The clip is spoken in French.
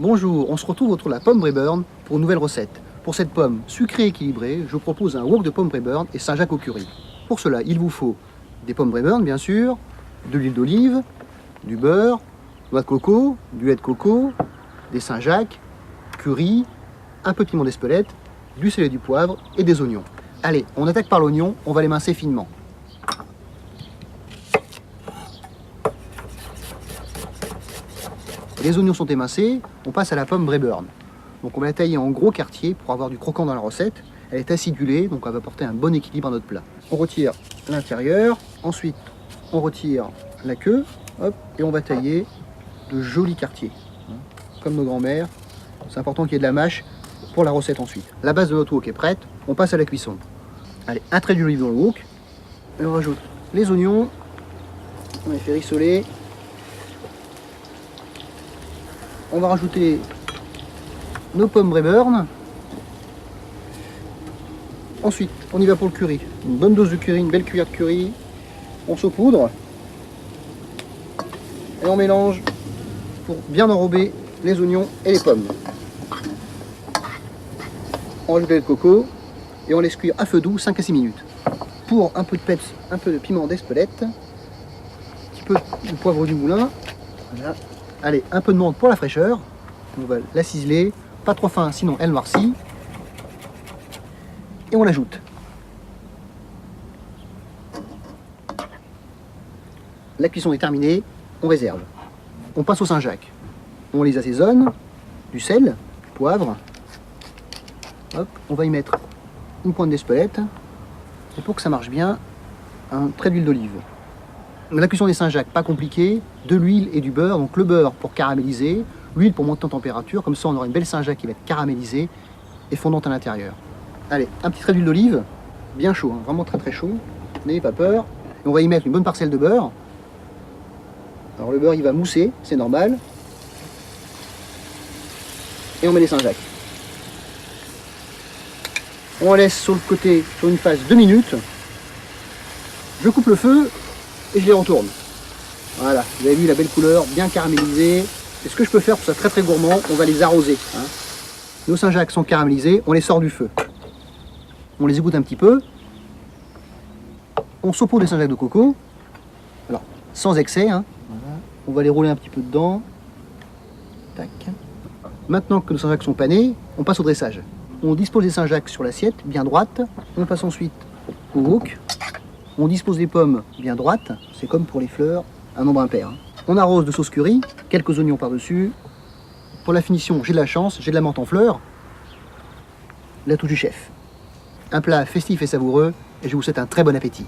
Bonjour, on se retrouve autour de la pomme Braeburn pour une nouvelle recette. Pour cette pomme sucrée et équilibrée, je vous propose un wok de pommes Braeburn et Saint-Jacques au curry. Pour cela, il vous faut des pommes Braeburn bien sûr, de l'huile d'olive, du beurre, noix de coco, du lait de coco, des Saint-Jacques, curry, un peu de piment d'Espelette, du sel et du poivre et des oignons. Allez, on attaque par l'oignon, on va les mincer finement. Les oignons sont émincés, on passe à la pomme Braeburn. Donc on va la tailler en gros quartiers pour avoir du croquant dans la recette. Elle est acidulée, donc elle va apporter un bon équilibre à notre plat. On retire l'intérieur, ensuite on retire la queue, hop, et on va tailler de jolis quartiers, comme nos grands-mères. C'est important qu'il y ait de la mâche pour la recette ensuite. La base de notre wok est prête, on passe à la cuisson. Allez, un trait d'huile dans le wok, et on rajoute les oignons, on les fait rissoler. On va rajouter nos pommes Braeburn. Ensuite, on y va pour le curry. Une bonne dose de curry, une belle cuillère de curry. On saupoudre. Et on mélange pour bien enrober les oignons et les pommes. On rajoute le lait de coco et on laisse cuire à feu doux 5 à 6 minutes. Pour un peu de peps, un peu de piment d'Espelette, un petit peu de poivre du moulin. Voilà. Allez, un peu de menthe pour la fraîcheur. On va la ciseler, pas trop fin sinon elle noircit. Et on l'ajoute. La cuisson est terminée, on réserve. On passe au Saint-Jacques. On les assaisonne, du sel, du poivre. Hop, on va y mettre une pointe d'Espelette. Et pour que ça marche bien, un trait d'huile d'olive. La cuisson des Saint-Jacques, pas compliqué, de l'huile et du beurre, donc le beurre pour caraméliser, l'huile pour monter en température, comme ça on aura une belle Saint-Jacques qui va être caramélisée et fondante à l'intérieur. Allez, un petit trait d'huile d'olive, bien chaud, hein, vraiment très très chaud, n'ayez pas peur. Et on va y mettre une bonne parcelle de beurre. Alors le beurre il va mousser, c'est normal. Et on met les Saint-Jacques. On laisse sur le côté, sur une phase 2 minutes. Je coupe le feu et je les retourne. Voilà, vous avez vu la belle couleur, bien caramélisée. Et ce que je peux faire pour ça très très gourmand, on va les arroser. Hein. Nos Saint-Jacques sont caramélisés, on les sort du feu. On les égoutte un petit peu. On saupoudre les Saint-Jacques de coco. Alors, sans excès. Hein. Voilà. On va les rouler un petit peu dedans. Tac. Maintenant que nos Saint-Jacques sont panés, on passe au dressage. On dispose les Saint-Jacques sur l'assiette, bien droite. On passe ensuite au wok. On dispose les pommes bien droites, c'est comme pour les fleurs, un nombre impair. On arrose de sauce curry, quelques oignons par-dessus. Pour la finition, j'ai de la chance, j'ai de la menthe en fleurs. La touche du chef. Un plat festif et savoureux, et je vous souhaite un très bon appétit.